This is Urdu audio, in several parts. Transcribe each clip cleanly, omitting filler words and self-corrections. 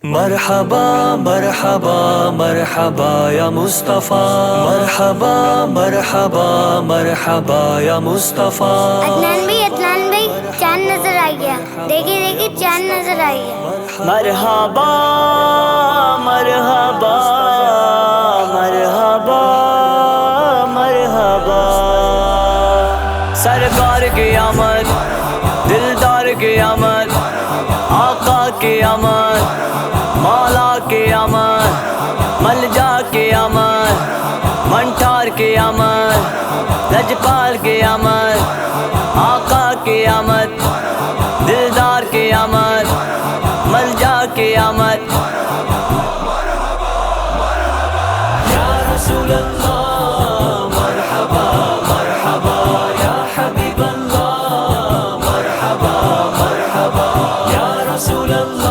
مرحبا مرحبا مرحبا یا مصطفیٰ، مرحبا مرحبا مرحبا یا مصطفیٰ۔ عدنان بھائی چاند نظر آ گیا، دیکھیے چاند نظر آ گیا۔ مرحبا مرحبا مرحبا مرحبا، سرکار کی آمد، دلدار کی آمد، آقا کی آمد، مولا کی آمد، ملجا کی آمد، منٹھار کی آمد، لجپال کی آمد، آقا کی آمد، دلدار کی آمد، ملجا کی آمد۔ یا رسول اللہ مرحبا مرحبا، یا حبیب اللہ مرحبا مرحبا، یا رسول اللہ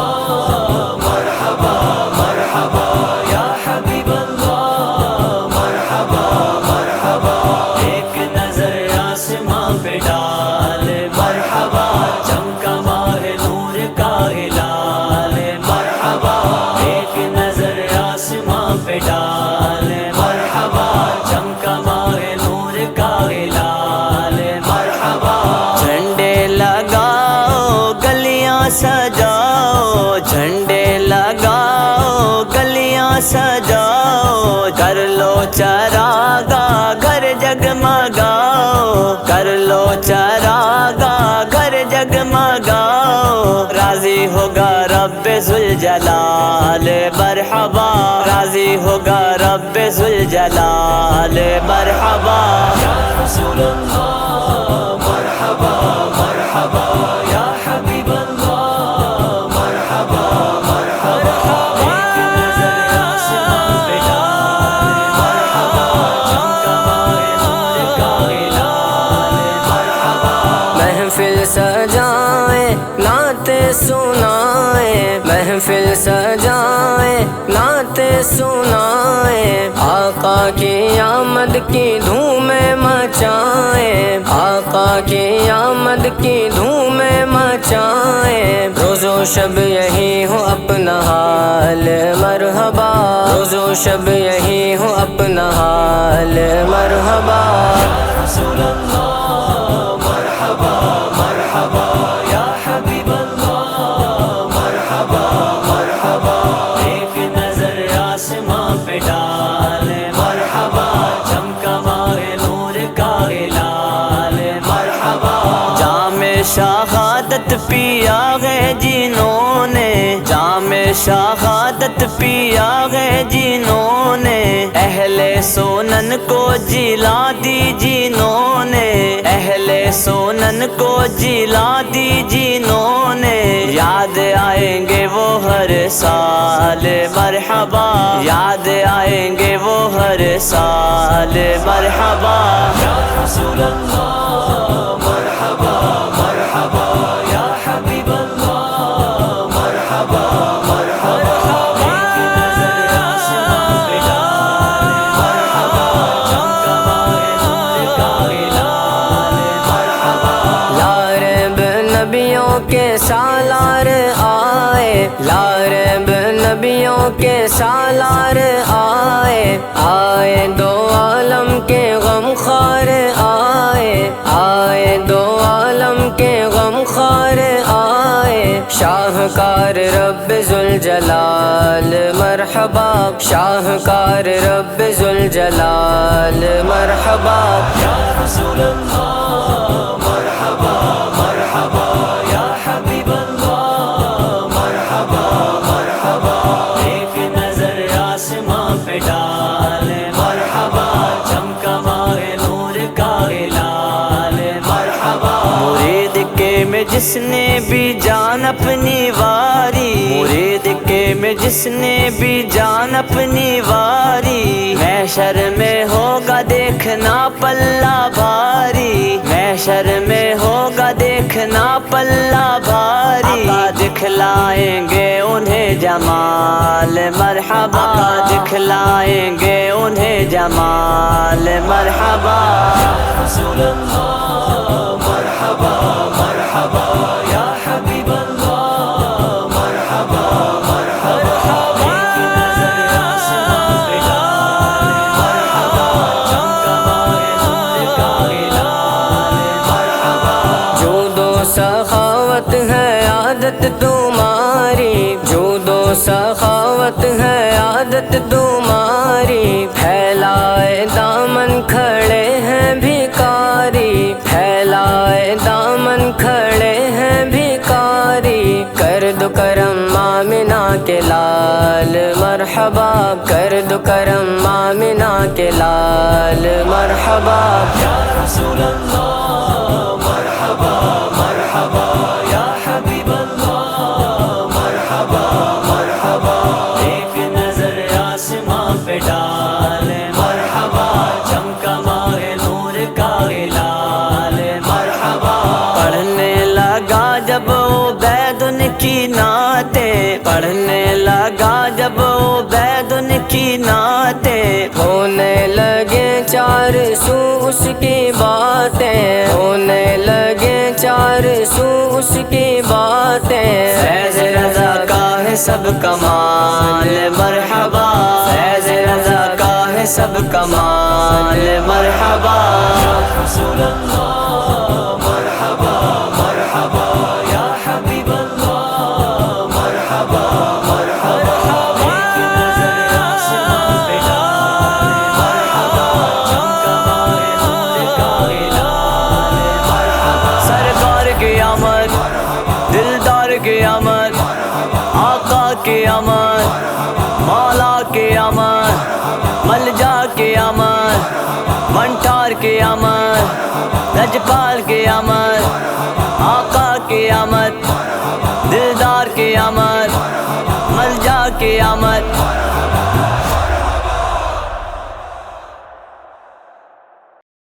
مرحبا مرحبا، یا حبیب اللہ مرحبا مرحبا۔ ایک نظر آسمان پہ ڈال، مرحبا چمکا ماہ نور کا ہلال، مرحبا ایک نظر آسمان پہ ڈال، مرحبا چمکا ماہ نور کا ہلال، مرحبا۔ جھنڈے لگاؤ گلیاں سجاؤ، جھنڈے لگاؤ گلیاں سجاؤ، کر لو چراغا گھر جگمگاؤ، کر لو چراغا گھر جگمگاؤ، راضی ہوگا رب ذوالجلال مرحبا، راضی ہوگا رب ذوالجلال مرحبا۔ یا رسول اللہ مرحبا مرحبا، یا حبیب اللہ مرحبا مرحبا۔ ایک نظر آسمان پہ ڈال، مرحبا چمکا ماہ نور کا ہلال، مرحبا۔ محفل سجائیں نعت سنائیں، محفل سجائیں نعت سنائیں، آقا کی آمد کی دھوم مچائیں، آقا کی آمد کی دھوم مچائیں، روز و شب یہی ہو اپنا حال مرحبا، روز و شب یہی ہو اپنا حال مرحبا۔ یا رسول اللہ مرحبا مرحبا، یا حبیب اللہ مرحبا مرحبا۔ ایک نظر آسمان پہ ڈال، مرحبا چمکا ماہ نور کا ہلال، مرحبا۔ جام شہادت پیا ہے جنہوں نے، جام شہادت پیا ہے جنہوں نے، اہل سونن کو جلا دی جنہوں نے، اہل سونن کو جلا دی جنہوں نے، یاد آئیں گے وہ ہر سال مرحبا، یاد آئیں گے وہ ہر سال مرحبا۔ یا رسول اللہ مرحبا مرحبا، یا حبیب اللہ مرحبا مرحبا۔ ایک نظر آسمان پہ ڈال، مرحبا چمکا ماہ نور کا ہلال، مرحبا۔ یارب نبیوں کے سالار آئے، یارب نبیوں کے سالار آئے، آئے دو عالم کے غم خوار آئے، آئے دو عالم کے غم خوار آئے، شاہکار رب ذوالجلال مرحبا، شاہکار رب ذوالجلال مرحبا۔ یا رسول اللہ مرحبا مرحبا، یا حبیب اللہ مرحبا مرحبا۔ ایک نظر آسمان پہ ڈال، مرحبا چمکا ماہ نور کا ہلال، مرحبا۔ مرید کے میں جس نے بھی جان اپنی واری، مرید کے میں جس نے بھی جان اپنی واری، محشر میں ہوگا دیکھنا پلہ بھاری، محشر میں ہوگا دیکھنا پلہ بھاری، آقا دکھلائیں گے انہیں جمال مرحبا، دکھلائیں گے انہیں جمال مرحبا۔ یا رسول اللہ مرحبا مرحبا، یا حبیب اللہ مرحبا مرحبا۔ سخاوت ہے عادت تمہاری پھیلائے دامن کھڑے ہیں بھکاری پھیلائے دامن کھڑے ہیں بھکاری کر دو کرم آمنہ کے لال مرحبا کر دو کرم آمنہ کے لال مرحبا یا رسول اللہ مرحبا مرحبا یا حبیب اللہ مرحبا مرحبا ایک نظر آسمان پہ ڈال مرحبا چمکا ماہ نور کا ہلال مرحبا پڑھنے لگا جب عبید ان کی نعتیں پڑھنے لگا جب عبید ان کی نعتیں ہونے لگے چار سو اس کی باتیں ہونے لگے چار سو اس کی باتیں فیض رضا کا ہے سب کمال مرحبا فیض رضا کا ہے سب کمال مرحبا یا رسول اللہ مرحبا مرحبا یا حبیب اللہ مرحبا مرحبا ایک نظر آسمان پہ ڈال مرحبا چمکا ماہ نور کا ہلال مرحبا سرکار کی آمد دلدار کی آمد آقا کی آمد مولا کی آمد ملجا کی آمد منٹار کی آمد لجپال کی آمد آقا کی آمد دلدار کی آمد ملجا کی آمد